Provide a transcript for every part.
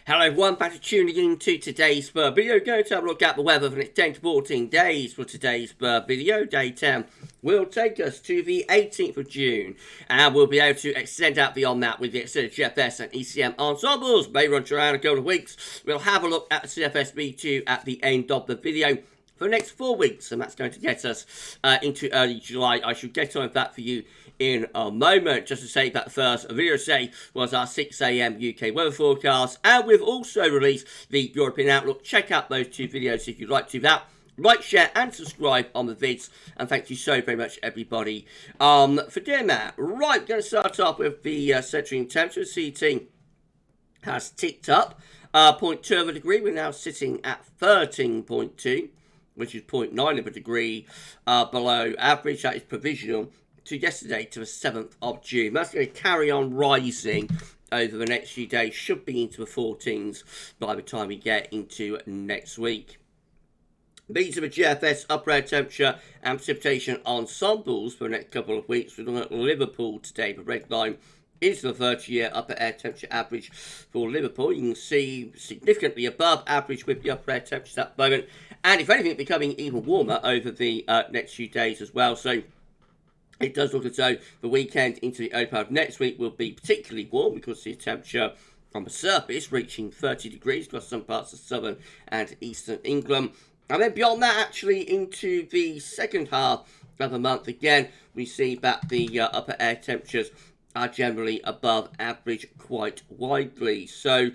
Hello everyone, back to tuning in to today's video. Going to have a look at the weather for the next 10 to 14 days for today's video. Day 10 will take us to the 18th of June, and we'll be able to extend out beyond that with the extended GFS and ECM ensembles. May run to around a couple of weeks. We'll have a look at the CFS V2 at the end of the video for the next 4 weeks, and that's going to get us into early July. I should get on with that for you in a moment. Just to say that the first video today was our 6 AM UK weather forecast, and we've also released the European Outlook. Check out those two videos if you'd like to do that. Like, share and subscribe on the vids, and thank you so very much everybody for doing that. Right, going to start off with the central temperature. CT has ticked up 0.2 of a degree. We're now sitting at 13.2, which is 0.9 of a degree below average. That is provisional to yesterday, to the 7th of June. That's going to carry on rising over the next few days. Should be into the 14s by the time we get into next week. These are the GFS upper air temperature and precipitation ensembles for the next couple of weeks. We're looking at Liverpool today. The red line is the 30-year upper air temperature average for Liverpool. You can see significantly above average with the upper air temperatures at the moment, and if anything, becoming even warmer over the next few days as well. So it does look as though the weekend into the early part of next week will be particularly warm, because the temperature from the surface reaching 30 degrees across some parts of southern and eastern England. And then beyond that, actually into the second half of the month, again, we see that the upper air temperatures are generally above average quite widely. So,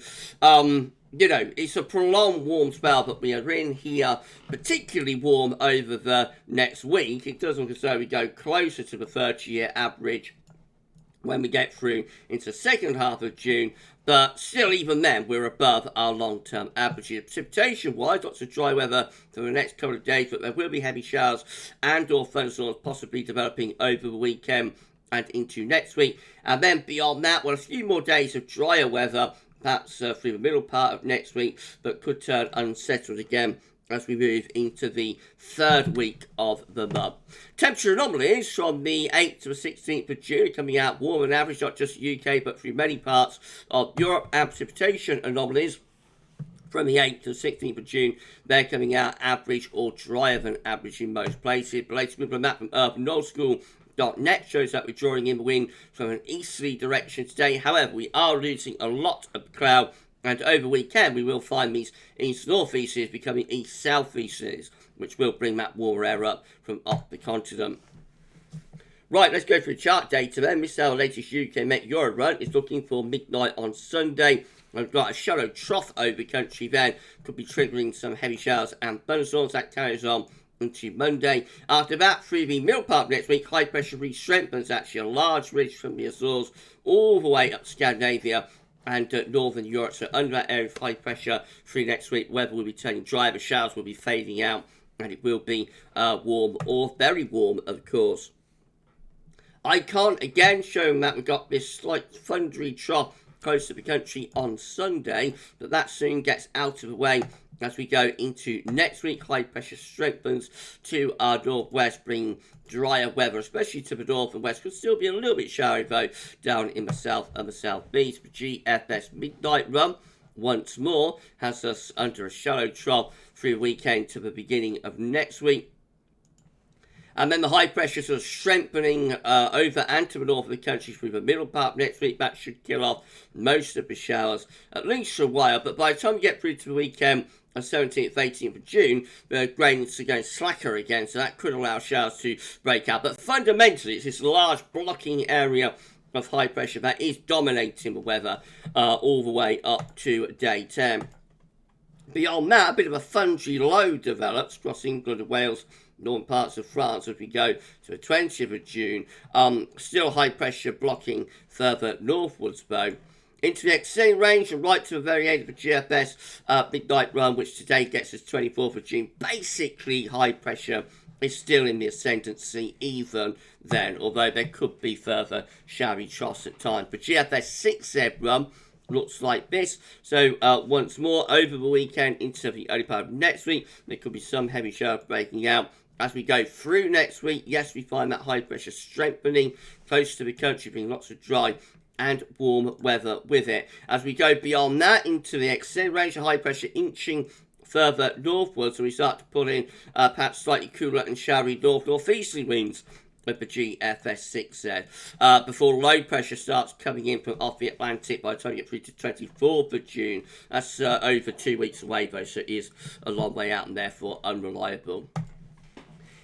you know, it's a prolonged warm spell, but we are in here particularly warm over the next week. It does look as though we go closer to the 30-year average when we get through into the second half of June, but still, even then, we're above our long-term averages. Precipitation-wise, lots of dry weather for the next couple of days, but there will be heavy showers and or thunderstorms possibly developing over the weekend and into next week. And then beyond that, well, a few more days of drier weather, perhaps through the middle part of next week, but could turn unsettled again as we move into the third week of the month. Temperature anomalies from the 8th to the 16th of June coming out warmer than average, not just UK, but through many parts of Europe. And precipitation anomalies from the 8th to the 16th of June, they're coming out average or drier than average in most places. The latest Windflow Map from urbannullschool.net shows that we're drawing in the wind from an easterly direction today. However, we are losing a lot of cloud, and over the weekend we will find these east-northeasters becoming east-southeasters, which will bring that warmer air up from off the continent. Right, let's go through chart data then. This is our latest UK Met Euro run. It's looking for midnight on Sunday. We've got a shallow trough over the country then. Could be triggering some heavy showers and thunderstorms. That carries on into Monday. After that, through the middle part of next week, high pressure re-strengthens. Actually, a large ridge from the Azores all the way up Scandinavia and northern Europe. So under that area of high pressure through next week, weather will be turning dry, the showers will be fading out, and it will be warm or very warm, of course. I can't again show that we've got this slight thundery trough close to the country on Sunday, but that soon gets out of the way as we go into next week. High pressure strengthens to our northwest, bringing drier weather, especially to the north and west. Could still be a little bit showery though down in the south and the southeast. The GFS midnight run once more has us under a shallow trough through the weekend to the beginning of next week. And then the high pressure sort of strengthening over and to the north of the country through the middle part of next week. That should kill off most of the showers, at least for a while. But by the time we get through to the weekend, on 17th, 18th of June, the grains are going slacker again, so that could allow showers to break out. But fundamentally, it's this large blocking area of high pressure that is dominating the weather all the way up to day 10. Beyond that, a bit of a thundery low develops across England and Wales, northern parts of France as we go to the 20th of June. Still high pressure blocking further northwards though. Into the extending range and right to the very end of the GFS midnight run, which today gets us 24th of June. Basically, high pressure is still in the ascendancy even then, although there could be further showery troughs at times. But GFS 6Z run looks like this. So once more, over the weekend into the early part of next week, there could be some heavy showers breaking out. As we go through next week, yes, we find that high pressure strengthening close to the country, bringing lots of dry and warm weather with it. As we go beyond that into the extended range of high pressure inching further northwards, and we start to pull in perhaps slightly cooler and showery northeasterly winds with the GFS 6Z before low pressure starts coming in from off the Atlantic by the time you get through to 24th of June. That's over 2 weeks away though, so it is a long way out and therefore unreliable.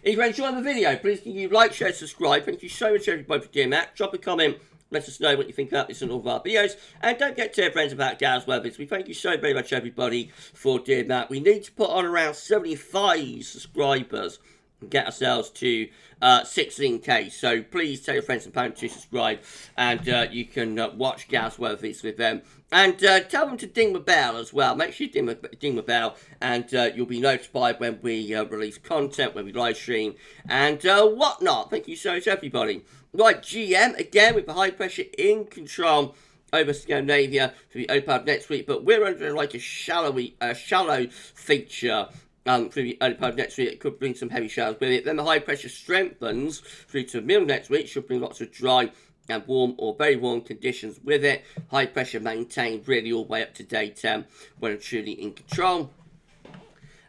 If you enjoyed the video, please can you like, share, subscribe. Thank you so much everybody for doing that. Drop a comment, let us know what you think about this and all of our videos. And don't get to tell friends about GavsWeatherVids. We thank you so very much everybody for doing that. We need to put on around 75 subscribers and get ourselves to 16k. So please tell your friends and family to subscribe, and you can watch GavsWeatherVids with them. And tell them to ding the bell as well. Make sure you ding the bell, and you'll be notified when we release content, when we live stream, and whatnot. Thank you so much, everybody. Right, GM again with the high pressure in control over Scandinavia to be open up next week, but we're under like a shallow feature. Through the early part of next week. It could bring some heavy showers with it. Then the high pressure strengthens through to the middle next week. Should bring lots of dry and warm or very warm conditions with it. High pressure maintained really all the way up to day 10 when truly in control.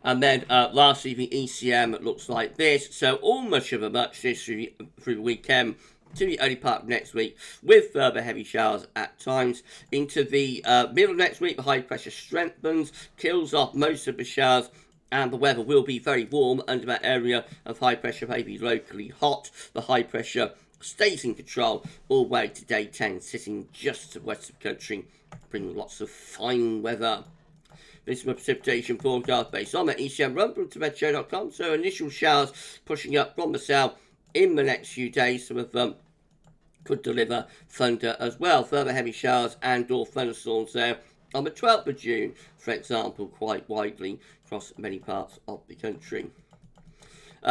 And then lastly, the ECM looks like this. So all much of a muchness through the weekend to the early part of next week with further heavy showers at times. Into the middle of next week, the high pressure strengthens, kills off most of the showers, and the weather will be very warm under that area of high pressure, maybe locally hot. The high pressure stays in control all the way to day 10, sitting just to the west of the country, bringing lots of fine weather. This is my precipitation forecast based on the ECM run from TheMetShow.com. So initial showers pushing up from the south in the next few days. Some of them could deliver thunder as well. Further heavy showers and or thunderstorms there on the 12th of June, for example, quite widely across many parts of the country.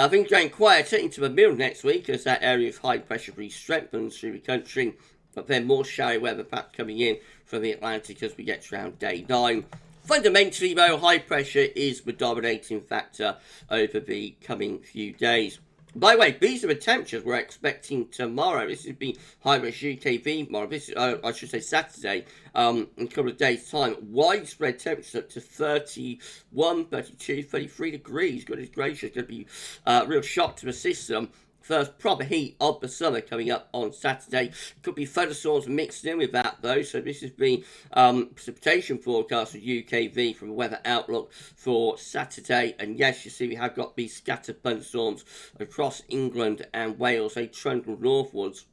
Things going quieter into the middle next week as that area of high pressure re-strengthens through the country, but then more showery weather perhaps coming in from the Atlantic as we get to around day 9. Fundamentally, though, high pressure is the dominating factor over the coming few days. By the way, these are the temperatures we're expecting tomorrow. This would be high-risk UKV tomorrow. This, I should say Saturday, in a couple of days' time. Widespread temperatures up to 31, 32, 33 degrees. Goodness gracious, going to be a real shock to the system. First proper heat of the summer coming up on Saturday. Could be thunderstorms mixed in with that though. So this is the precipitation forecast for UKV from a weather outlook for Saturday. And yes, you see we have got these scattered thunderstorms across England and Wales. They trundle northwards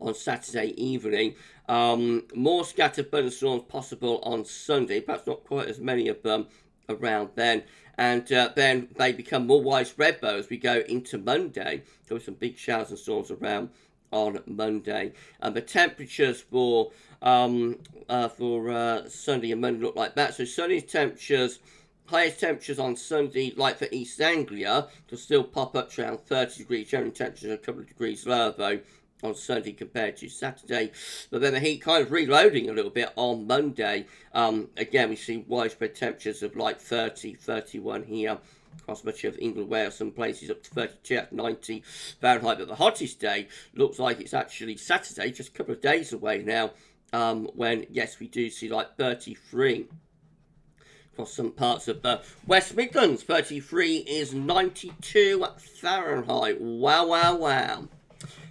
on Saturday evening. More scattered thunderstorms possible on Sunday. Perhaps not quite as many of them around then. And then they become more widespread though as we go into Monday. There were some big showers and storms around on Monday. And the temperatures for Sunday and Monday look like that. So Sunday's temperatures, highest temperatures on Sunday, like for East Anglia, will still pop up to around 30 degrees. General temperatures are a couple of degrees lower though on Sunday compared to Saturday, but then the heat kind of reloading a little bit on Monday. Again, we see widespread temperatures of like 30, 31 here across much of England, Wales, some places up to 32, 90 Fahrenheit. But the hottest day looks like it's actually Saturday, just a couple of days away now, when, yes, we do see like 33 across some parts of the West Midlands. 33 is 92 Fahrenheit. Wow, wow, wow.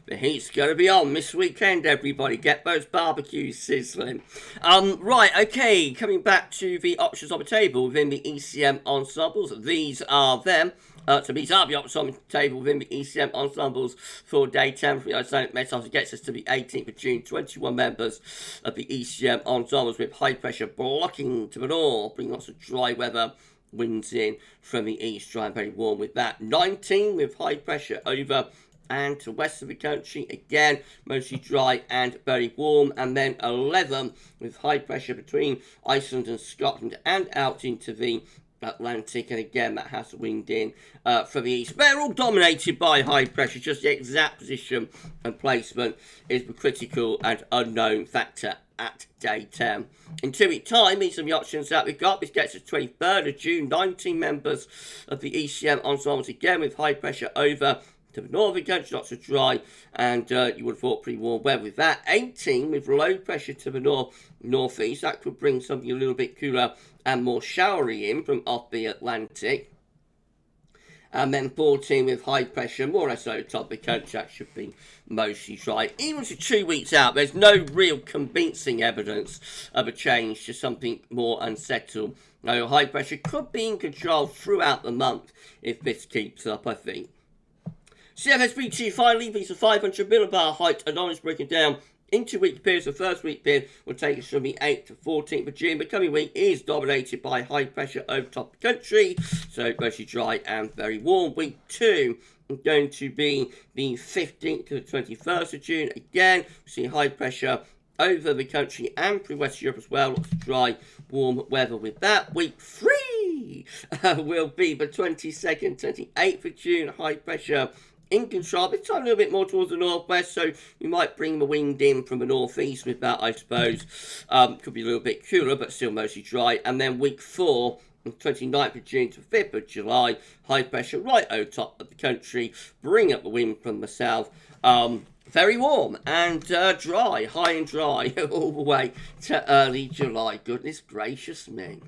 The heat's going to be on this weekend, everybody. Get those barbecues sizzling. Right, okay, coming back to the options on the table within the ECM ensembles. These are them. So these are the options on the table within the ECM ensembles for day 10 from the Icelandic Met Office. It gets us to the 18th of June. 21 members of the ECM ensembles with high pressure blocking to the north, bringing lots of dry weather. Winds in from the east, dry and very warm with that. 19 with high pressure over and to the west of the country, again, mostly dry and very warm. And then 11 with high pressure between Iceland and Scotland and out into the Atlantic. And again, that has wind in from the east. They're all dominated by high pressure. Just the exact position and placement is the critical and unknown factor at day 10. In 2 weeks' time, these are the options that we've got. This gets us 23rd of June. 19 members of the ECM ensembles, again with high pressure over to the north of the country, lots of dry, and you would have thought pretty warm weather with that. 18 with low pressure to the northeast. That could bring something a little bit cooler and more showery in from off the Atlantic. And then 14 with high pressure, more or less over the top of the country. That should be mostly dry. Even to 2 weeks out, there's no real convincing evidence of a change to something more unsettled. Now, high pressure could be in control throughout the month if this keeps up, I think. CFS Weeklies finally, these are 500 millibar height anomalies breaking down into week periods. The first week period will take us from the 8th to 14th of June. The coming week is dominated by high pressure over top of the country, so mostly dry and very warm. Week 2 is going to be the 15th to the 21st of June. Again, we see high pressure over the country and through West Europe as well. Lots of dry, warm weather with that. Week 3 will be the 22nd, 28th of June. High pressure in control, this time a little bit more towards the northwest, so we might bring the wind in from the northeast with that, I suppose. Could be a little bit cooler, but still mostly dry. And then week 4, 29th of June to 5th of July, high pressure right over top of the country, bring up the wind from the south. Very warm and dry, high and dry, all the way to early July. Goodness gracious me.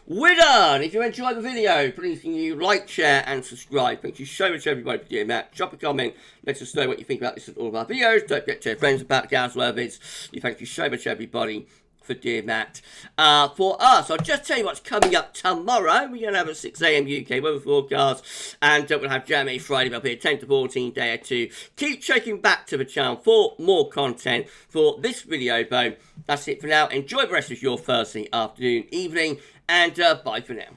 We're done. If you enjoyed the video, please can you like, share, and subscribe. Thank you so much, everybody, for doing that. Drop a comment. Let us know what you think about this and all of our videos. Don't forget to tell your friends about GavsWeatherVids. Thank you so much, everybody, for doing that. For us, I'll just tell you what's coming up tomorrow. We're going to have a 6 a.m. UK weather forecast, and we'll have January Friday up here, 10 to 14, day or two. Keep checking back to the channel for more content for this video, though. That's it for now. Enjoy the rest of your Thursday afternoon, evening, and bye for now.